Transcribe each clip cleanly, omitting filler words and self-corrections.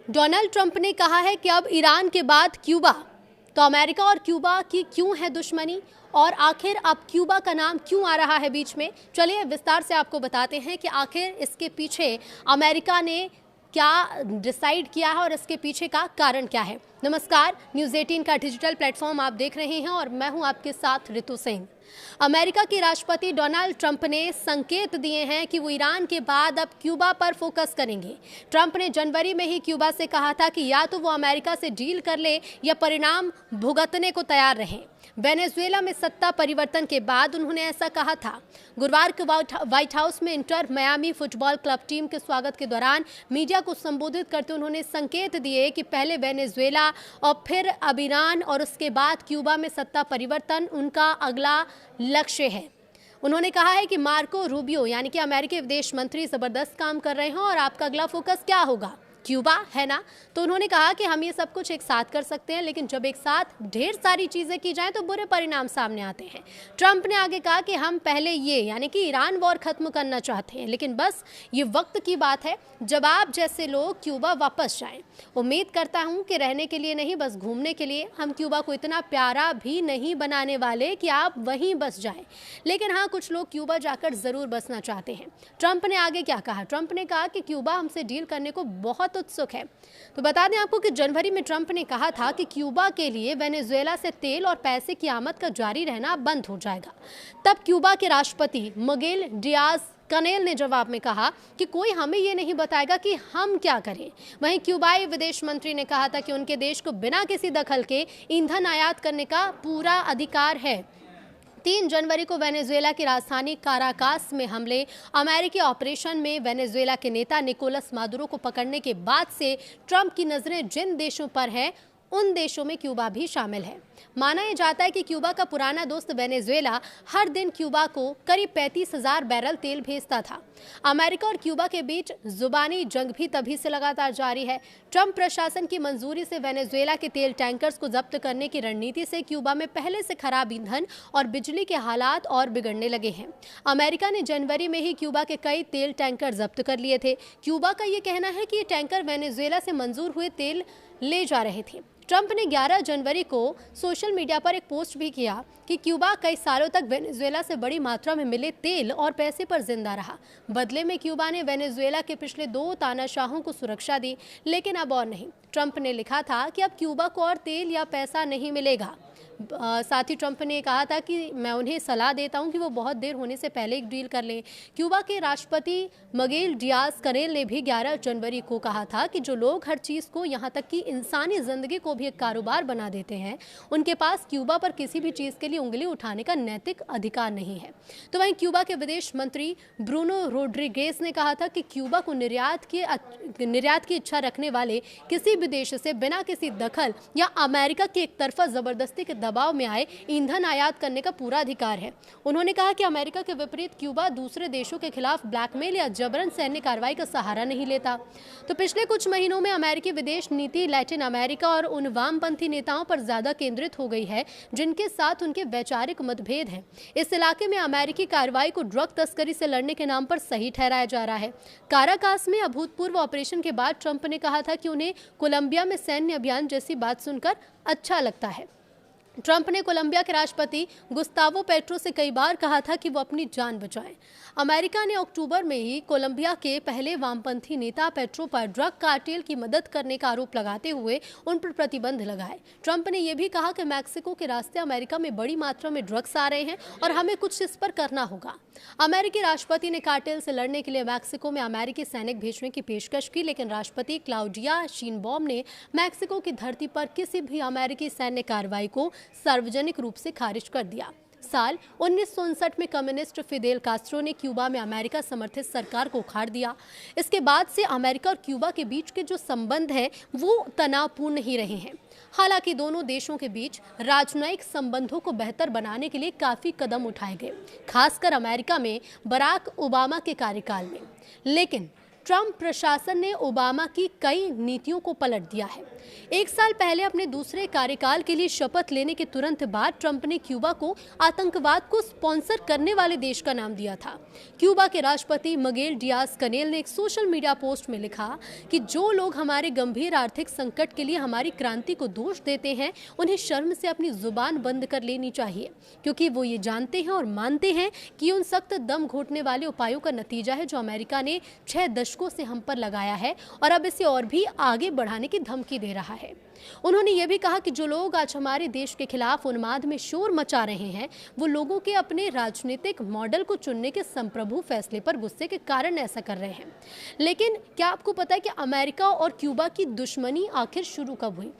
Donald Trump ने कहा है कि अब ईरान के बाद क्यूबा, तो अमेरिका और क्यूबा की क्यों है दुश्मनी और आखिर अब क्यूबा का नाम क्यों आ रहा है बीच में। चलिए विस्तार से आपको बताते हैं कि आखिर इसके पीछे अमेरिका ने क्या डिसाइड किया है और इसके पीछे का कारण क्या है। नमस्कार, न्यूज़ 18 का डिजिटल प्लेटफॉर्म आप देख रहे हैं और मैं हूं आपके साथ ऋतु सिंह। अमेरिका के राष्ट्रपति डोनाल्ड ट्रंप ने संकेत दिए हैं कि वो ईरान के बाद अब क्यूबा पर फोकस करेंगे। ट्रंप ने जनवरी में ही क्यूबा से कहा था कि या तो वो अमेरिका से डील कर ले या परिणाम भुगतने को तैयार रहें। वेनेजुएला में सत्ता परिवर्तन के बाद उन्होंने ऐसा कहा था। गुरुवार को व्हाइट हाउस में inter Miami football club team के स्वागत के दौरान मीडिया को संबोधित करते उन्होंने संकेत दिए कि पहले वेनेजुएला और फिर अब ईरान और उसके बाद क्यूबा में सत्ता परिवर्तन उनका अगला लक्ष्य है। उन्होंने कहा है कि मार्को रूबियो यानी कि अमेरिकी विदेश मंत्री जबरदस्त काम कर रहे हैं और आपका अगला फोकस क्या होगा, क्यूबा है ना। तो उन्होंने कहा कि हम ये सब कुछ एक साथ कर सकते हैं, लेकिन जब एक साथ ढेर सारी चीजें की जाएं तो बुरे परिणाम सामने आते हैं। ट्रंप ने आगे कहा कि हम पहले ये यानी कि ईरान वॉर खत्म करना चाहते हैं, लेकिन बस ये वक्त की बात है जब आप जैसे लोग क्यूबा वापस जाएं। उम्मीद करता हूं कि रहने के लिए नहीं, बस घूमने के लिए। हम क्यूबा को इतना प्यारा भी नहीं बनाने वाले कि आप वहीं बस जाएं, लेकिन हाँ, कुछ लोग क्यूबा जाकर जरूर बसना चाहते हैं। ट्रंप ने आगे क्या कहा? ट्रंप ने कहा कि क्यूबा हमसे डील करने को बहुत उत्सुक है। तो बता दें आपको कि जनवरी में ट्रंप ने कहा था कि क्यूबा के लिए वेनेजुएला से तेल और पैसे की आमद का जारी रहना बंद हो जाएगा। तब क्यूबा के राष्ट्रपति मिगेल डियाज कनेल ने जवाब में कहा कि कोई हमें ये नहीं बताएगा कि हम क्या करें। वहीं क्यूबाई विदेश मंत्री ने कहा था कि उनके देश को बिना किसी दखल के ईंधन आयात करने का पूरा अधिकार है। 3 जनवरी को वेनेजुएला की राजधानी काराकास में हमले, अमेरिकी ऑपरेशन में वेनेजुएला के नेता निकोलस मादुरो को पकड़ने के बाद से ट्रंप की नजरें जिन देशों पर है उन देशों में क्यूबा भी शामिल है। माना यह जाता है कि क्यूबा का पुराना दोस्त वेनेजुएला हर दिन क्यूबा को करीब 35,000 बैरल तेल भेजता था। अमेरिका और क्यूबा के बीच जुबानी जंग भी तभी से लगातार जारी है। ट्रंप प्रशासन की मंजूरी से वेनेजुएला के तेल टैंकर्स को जब्त करने की रणनीति से क्यूबा में पहले से खराब ईंधन और बिजली के हालात और बिगड़ने लगे हैं। अमेरिका ने जनवरी में ही क्यूबा के कई तेल टैंकर जब्त कर लिए थे। क्यूबा का ये कहना है कि ये टैंकर वेनेजुएला से मंजूर हुए तेल ले जा रहे थे। ट्रंप ने 11 जनवरी को सोशल मीडिया पर एक पोस्ट भी किया कि क्यूबा कई सालों तक वेनेजुएला से बड़ी मात्रा में मिले तेल और पैसे पर जिंदा रहा। बदले में क्यूबा ने वेनेजुएला के पिछले 2 तानाशाहों को सुरक्षा दी, लेकिन अब और नहीं। ट्रंप ने लिखा था कि अब क्यूबा को और तेल या पैसा नहीं मिलेगा। साथ ही ट्रंप ने कहा था कि मैं उन्हें सलाह देता हूं कि वो बहुत देर होने से पहले एक डील कर लें। क्यूबा के राष्ट्रपति मिगेल डियाज कनेल ने भी 11 जनवरी को कहा था कि जो लोग हर चीज़ को यहाँ तक कि इंसानी जिंदगी को भी एक कारोबार बना देते हैं, उनके पास क्यूबा पर किसी भी चीज़ के लिए उंगली उठाने का नैतिक अधिकार नहीं है। तो वहीं क्यूबा के विदेश मंत्री ब्रूनो रोड्रिगेज ने कहा था कि क्यूबा को निर्यात की इच्छा रखने वाले किसी भी देश से बिना किसी दखल या अमेरिका की एक तरफा जबरदस्ती के दबाव में आए ईंधन आयात करने का पूरा अधिकार है। उन्होंने कहा कि अमेरिका के विपरीत क्यूबा दूसरे देशों के खिलाफ ब्लैकमेल या जबरन सैन्य कार्रवाई का सहारा नहीं लेता। तो पिछले कुछ महीनों में अमेरिकी विदेश नीति लैटिन अमेरिका और उन वामपंथी नेताओं पर ज्यादा केंद्रित हो गई है जिनके साथ उनके वैचारिक मतभेद हैं। इस इलाके में अमेरिकी कार्रवाई को ड्रग तस्करी से लड़ने के नाम पर सही ठहराया जा रहा है। काराकास में अभूतपूर्व ऑपरेशन के बाद ट्रंप ने कहा था कि उन्हें कोलंबिया में सैन्य अभियान जैसी बात सुनकर अच्छा लगता है। ट्रंप ने कोलंबिया के राष्ट्रपति गुस्तावो पेट्रो से कई बार कहा था कि वो अपनी जान बचाएं। अमेरिका ने अक्टूबर में ही कोलंबिया के पहले वामपंथी नेता पेट्रो पर ड्रग कार्टेल की मदद करने का आरोप लगाते हुए उन पर प्रतिबंध लगाए। ट्रंप ने यह भी कहा कि मैक्सिको के रास्ते अमेरिका में बड़ी मात्रा में ड्रग्स आ रहे हैं और हमें कुछ इस पर करना होगा। अमेरिकी राष्ट्रपति ने कार्टेल से लड़ने के लिए मैक्सिको में अमेरिकी सैनिक भेजने की पेशकश की, लेकिन राष्ट्रपति क्लाउडिया शीनबॉम ने मैक्सिको की धरती पर किसी भी अमेरिकी सैन्य कार्रवाई को सार्वजनिक रूप से खारिज कर दिया। साल 1959 में कम्युनिस्ट फिदेल कास्ट्रो ने क्यूबा में अमेरिका समर्थित सरकार को उखाड़ दिया। इसके बाद से अमेरिका और क्यूबा के बीच के जो संबंध हैं वो तनावपूर्ण ही रहे हैं। हालांकि दोनों देशों के बीच राजनयिक संबंधों को बेहतर बनाने के लिए काफी कदम उठाए गए, खासकर अमेरिका में बराक ओबामा के कार्यकाल में। लेकिन ट्रंप प्रशासन ने ओबामा की कई नीतियों को पलट दिया है। एक साल पहले अपने दूसरे कार्यकाल के लिए शपथ लेने के तुरंत बाद ट्रंप ने क्यूबा को आतंकवाद को स्पॉन्सर करने वाले देश का नाम दिया था। क्यूबा के राष्ट्रपति मिगेल डियाज कनेल ने एक सोशल मीडिया पोस्ट में लिखा कि जो लोग हमारे गंभीर आर्थिक संकट के लिए हमारी क्रांति को दोष देते हैं, उन्हें शर्म से अपनी जुबान बंद कर लेनी चाहिए, क्योंकि वो ये जानते हैं और मानते हैं कि उन सख्त दम घोटने वाले उपायों का नतीजा है जो अमेरिका ने 6 दशकों से हम पर लगाया है और अब इसे और भी आगे बढ़ाने की धमकी दे रहा है। उन्होंने ये भी कहा कि जो लोग आज हमारे देश के खिलाफ उन्माद में शोर मचा रहे हैं, वो लोगों के अपने राजनीतिक मॉडल को चुनने के संप्रभु फैसले पर गुस्से के कारण ऐसा कर रहे हैं। लेकिन क्या आपको पता है कि अमेरिका और क्यूबा की दुश्मनी आखिर शुरू कब हुई?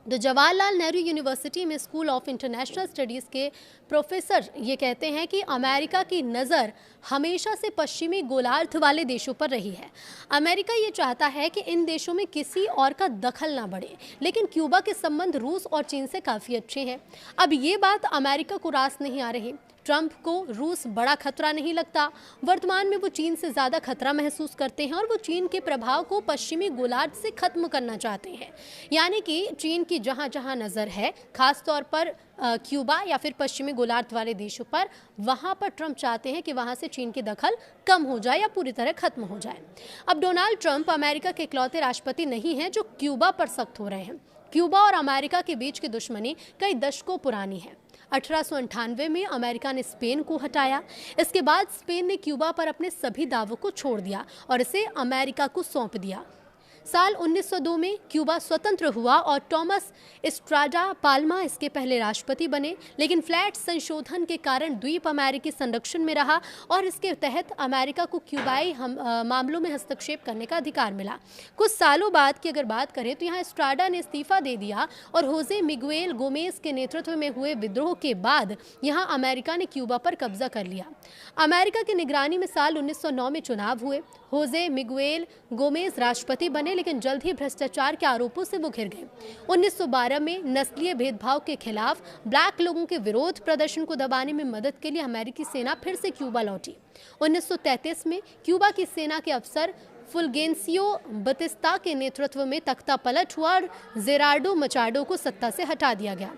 तो जवाहरलाल नेहरू यूनिवर्सिटी में स्कूल ऑफ इंटरनेशनल स्टडीज़ के प्रोफेसर ये कहते हैं कि अमेरिका की नज़र हमेशा से पश्चिमी गोलार्ध वाले देशों पर रही है। अमेरिका ये चाहता है कि इन देशों में किसी और का दखल ना बढ़े, लेकिन क्यूबा के संबंध रूस और चीन से काफ़ी अच्छे हैं। अब ये बात अमेरिका को रास नहीं आ रही। ट्रंप को रूस बड़ा खतरा नहीं लगता। वर्तमान में वो चीन से ज़्यादा खतरा महसूस करते हैं और वो चीन के प्रभाव को पश्चिमी गोलार्ध से खत्म करना चाहते हैं। यानी कि चीन की जहाँ जहाँ नज़र है, खास तौर पर क्यूबा या फिर पश्चिमी गोलार्ध वाले देशों पर, वहाँ पर ट्रंप चाहते हैं कि वहाँ से चीन की दखल कम हो जाए या पूरी तरह खत्म हो जाए। अब डोनाल्ड ट्रंप अमेरिका के इकलौते राष्ट्रपति नहीं हैं जो क्यूबा पर सख्त हो रहे हैं। क्यूबा और अमेरिका के बीच की दुश्मनी कई दशकों पुरानी है। 1898 में अमेरिका ने स्पेन को हटाया। इसके बाद स्पेन ने क्यूबा पर अपने सभी दावों को छोड़ दिया और इसे अमेरिका को सौंप दिया। साल 1902 में क्यूबा स्वतंत्र हुआ और टॉमस एस्ट्राडा पाल्मा इसके पहले राष्ट्रपति बने, लेकिन फ्लैट संशोधन के कारण द्वीप अमेरिकी संरक्षण में रहा और इसके तहत अमेरिका को क्यूबाई मामलों में हस्तक्षेप करने का अधिकार मिला। कुछ सालों बाद की अगर बात करें तो यहाँ एस्ट्राडा ने इस्तीफा दे दिया और होजे मिगुएल गोमेज के नेतृत्व में हुए विद्रोह के बाद यहाँ अमेरिका ने क्यूबा पर कब्जा कर लिया। अमेरिका की निगरानी में साल 1909 में चुनाव हुए। होजे मिगुएल गोमेज राष्ट्रपति बने, लेकिन जल्द ही भ्रष्टाचार के आरोपों से वो घिर गए। 1912 में नस्लीय भेदभाव के खिलाफ ब्लैक लोगों के विरोध प्रदर्शन को दबाने में मदद के लिए अमेरिकी सेना फिर से क्यूबा लौटी। 1933 में क्यूबा की सेना के अफसर फुलगेंसियो बतिस्ता के नेतृत्व में तख्ता पलट हुआ और जेरार्डो मचाडो को सत्ता से हटा दिया गया।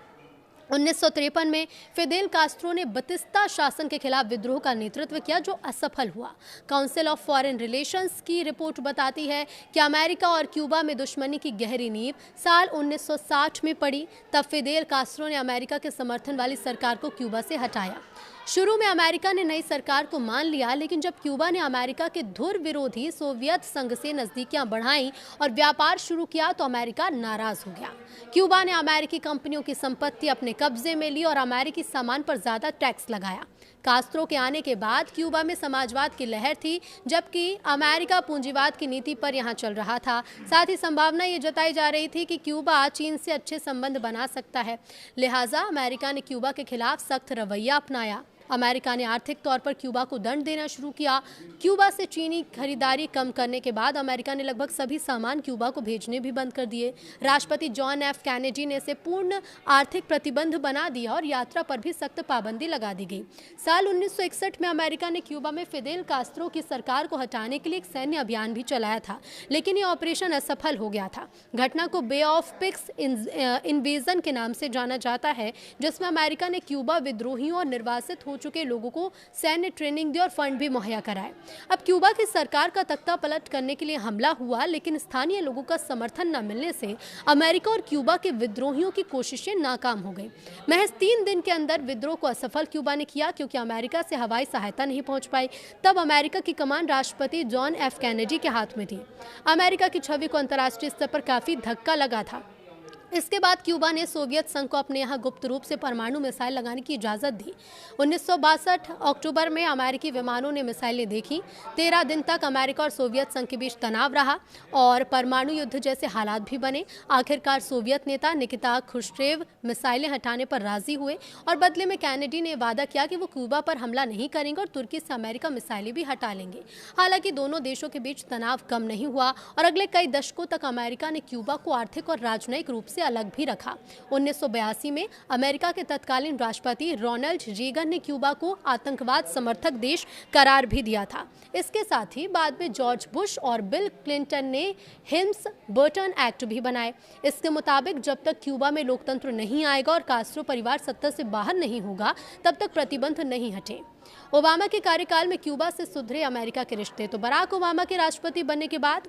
1953 में फिदेल कास्ट्रो ने बतिस्ता शासन के खिलाफ विद्रोह का नेतृत्व किया जो असफल हुआ। काउंसिल ऑफ फॉरेन रिलेशंस की रिपोर्ट बताती है कि अमेरिका और क्यूबा में दुश्मनी की गहरी नींव साल 1960 में पड़ी। तब फिदेल कास्ट्रो ने अमेरिका के समर्थन वाली सरकार को क्यूबा से हटाया। शुरू में अमेरिका ने नई सरकार को मान लिया, लेकिन जब क्यूबा ने अमेरिका के धुर विरोधी सोवियत संघ से नजदीकियां बढ़ाई और व्यापार शुरू किया तो अमेरिका नाराज हो गया। क्यूबा ने अमेरिकी कंपनियों की संपत्ति अपने कब्जे में ली और अमेरिकी सामान पर ज्यादा टैक्स लगाया। कास्त्रो के आने के बाद क्यूबा में समाजवाद की लहर थी, जबकि अमेरिका पूंजीवाद की नीति पर यहाँ चल रहा था। साथ ही संभावना ये जताई जा रही थी कि क्यूबा चीन से अच्छे संबंध बना सकता है। लिहाजा अमेरिका ने क्यूबा के खिलाफ सख्त रवैया अपनाया। अमेरिका ने आर्थिक तौर पर क्यूबा को दंड देना शुरू किया। क्यूबा से चीनी खरीदारी कम करने के बाद अमेरिका ने लगभग सभी सामान क्यूबा को भेजने भी बंद कर दिए। राष्ट्रपति जॉन एफ कैनेडी ने इसे पूर्ण आर्थिक प्रतिबंध बना दिया और यात्रा पर भी सख्त पाबंदी लगा दी गई। साल 1961 में अमेरिका ने क्यूबा में फिदेल कास्त्रो की सरकार को हटाने के लिए एक सैन्य अभियान भी चलाया था, लेकिन ये ऑपरेशन असफल हो गया था। घटना को बे ऑफ पिक्स इन्वेजन के नाम से जाना जाता है, जिसमें अमेरिका ने क्यूबा विद्रोहियों और निर्वासित हो चुके लोगों को सैन्य ट्रेनिंग दी और फंड भी मुहैया कराए। अब क्यूबा की सरकार का तख्ता पलट करने के लिए हमला हुआ, लेकिन स्थानीय लोगों का समर्थन न मिलने से अमेरिका और क्यूबा के विद्रोहियों की कोशिशें नाकाम हो गई। महज 3 दिन के अंदर विद्रोह को असफल क्यूबा ने किया, क्योंकि अमेरिका से हवाई सहायता नहीं पहुंच पाई। तब अमेरिका की कमान राष्ट्रपति जॉन एफ कैनेडी के हाथ में थी। अमेरिका की छवि को अंतर्राष्ट्रीय स्तर पर काफी धक्का लगा था। इसके बाद क्यूबा ने सोवियत संघ को अपने यहाँ गुप्त रूप से परमाणु मिसाइल लगाने की इजाज़त दी। 1962 अक्टूबर में अमेरिकी विमानों ने मिसाइलें देखी। 13 दिन तक अमेरिका और सोवियत संघ के बीच तनाव रहा और परमाणु युद्ध जैसे हालात भी बने। आखिरकार सोवियत नेता निकिता खुश्चेव मिसाइलें हटाने पर राजी हुए और बदले में कैनेडी ने वादा किया कि वो क्यूबा पर हमला नहीं करेंगे और तुर्की से अमेरिका मिसाइलें भी हटा लेंगे। हालांकि दोनों देशों के बीच तनाव कम नहीं हुआ और अगले कई दशकों तक अमेरिका ने क्यूबा को आर्थिक और राजनयिक रूप से से अलग भी रखा। 1982 में अमेरिका के तत्कालीन राष्ट्रपति रोनाल्ड रीगन ने क्यूबा को आतंकवाद समर्थक देश करार भी दिया था। इसके साथ ही बाद में जॉर्ज बुश और बिल क्लिंटन ने हेम्स-बर्टन एक्ट भी बनाए। इसके मुताबिक जब तक क्यूबा में लोकतंत्र नहीं आएगा और कास्ट्रो परिवार सत्ता से बाहर नहीं होगा, तब तक प्रतिबंध नहीं हटे। ओबामा के कार्यकाल में क्यूबा से सुधरे अमेरिका के रिश्ते। तो बराक ओबामा के राष्ट्रपति बनने के बाद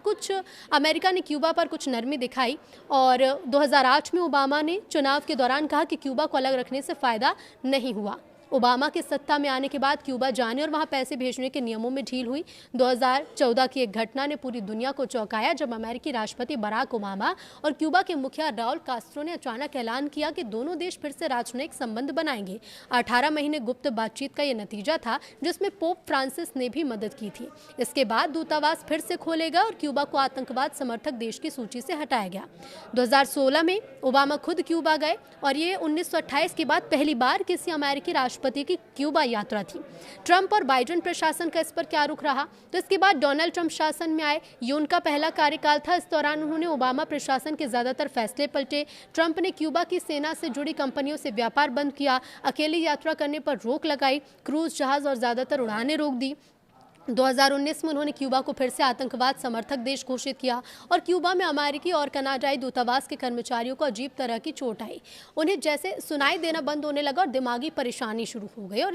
अमेरिका ने क्यूबा पर कुछ नरमी दिखाई और 2008 में ओबामा ने चुनाव के दौरान कहा कि क्यूबा को अलग रखने से फायदा नहीं हुआ। ओबामा के सत्ता में आने के बाद क्यूबा जाने और वहां पैसे भेजने के नियमों में ढील हुई। 2014 की एक घटना ने पूरी दुनिया को चौंकाया जब अमेरिकी राष्ट्रपति बराक ओबामा और क्यूबा के मुखिया राउल कास्ट्रो ने अचानक ऐलान किया कि दोनों देश फिर से राजनयिक संबंध बनाएंगे। 18 महीने गुप्त बातचीत का यह नतीजा था, जिसमें पोप फ्रांसिस ने भी मदद की थी। इसके बाद दूतावास फिर से खोलेगा और क्यूबा को आतंकवाद समर्थक देश की सूची से हटाया गया। 2016 में ओबामा खुद क्यूबा गए और ये 1928 के बाद पहली बार किसी अमेरिकी राष्ट्रपति की क्यूबा यात्रा थी। ट्रंप और बाइडेन प्रशासन का इस पर क्या रुख रहा? तो इसके बाद डोनाल्ड ट्रंप शासन में आए। ये उनका पहला कार्यकाल था। इस दौरान उन्होंने ओबामा प्रशासन के ज्यादातर फैसले पलटे। ट्रंप ने क्यूबा की सेना से जुड़ी कंपनियों से व्यापार बंद किया, अकेली यात्रा करने पर रोक लगाई, क्रूज जहाज और ज्यादातर उड़ानें रोक दी। 2019 में उन्होंने क्यूबा को फिर से आतंकवाद समर्थक देश घोषित किया और क्यूबा में अमेरिकी और कनाडाई दूतावास के कर्मचारियों को अजीब तरह की चोट आई। उन्हें जैसे सुनाई देना बंद होने लगा और दिमागी परेशानी शुरू हो गई और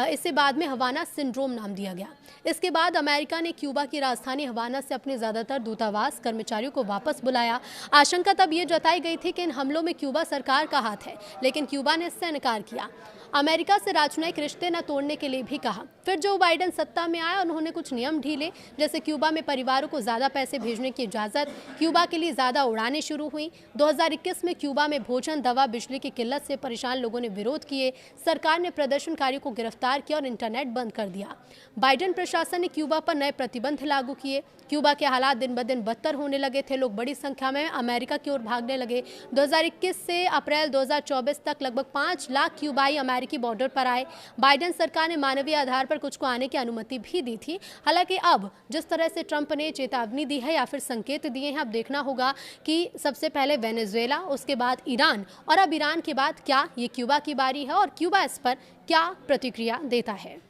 इसे बाद में हवाना सिंड्रोम नाम दिया गया। इसके बाद अमेरिका ने क्यूबा की राजधानी हवाना से अपने ज़्यादातर दूतावास कर्मचारियों को वापस बुलाया। आशंका तब ये जताई गई थी कि इन हमलों में क्यूबा सरकार का हाथ है, लेकिन क्यूबा ने इससे इनकार किया। अमेरिका से राजनयिक रिश्ते न तोड़ने के लिए भी कहा। फिर जो बाइडेन सत्ता में आया, उन्होंने कुछ नियम ढीले, जैसे क्यूबा में परिवारों को ज़्यादा पैसे भेजने की इजाज़त, क्यूबा के लिए ज़्यादा उड़ानें शुरू हुई। 2021 में क्यूबा में भोजन, दवा, बिजली की किल्लत से परेशान लोगों ने विरोध किए। सरकार ने प्रदर्शनकारियों को गिरफ्तार किया और इंटरनेट बंद कर दिया। बाइडेन प्रशासन ने क्यूबा पर नए प्रतिबंध लागू किए। क्यूबा के हालात दिन ब दिन बदतर होने लगे थे। लोग बड़ी संख्या में अमेरिका की ओर भागने लगे। 2021 से अप्रैल 2024 तक लगभग 5 लाख क्यूबाई अमेरिकी बॉर्डर पर आए। बाइडेन सरकार ने मानवीय आधार पर कुछ को आने की अनुमति भी दी थी। हालांकि अब जिस तरह से ट्रंप ने चेतावनी दी है या फिर संकेत दिए हैं, अब देखना होगा कि सबसे पहले वेनेजुएला, उसके बाद ईरान और अब ईरान के बाद क्या ये क्यूबा की बारी है और क्यूबा इस पर क्या प्रतिक्रिया देता है।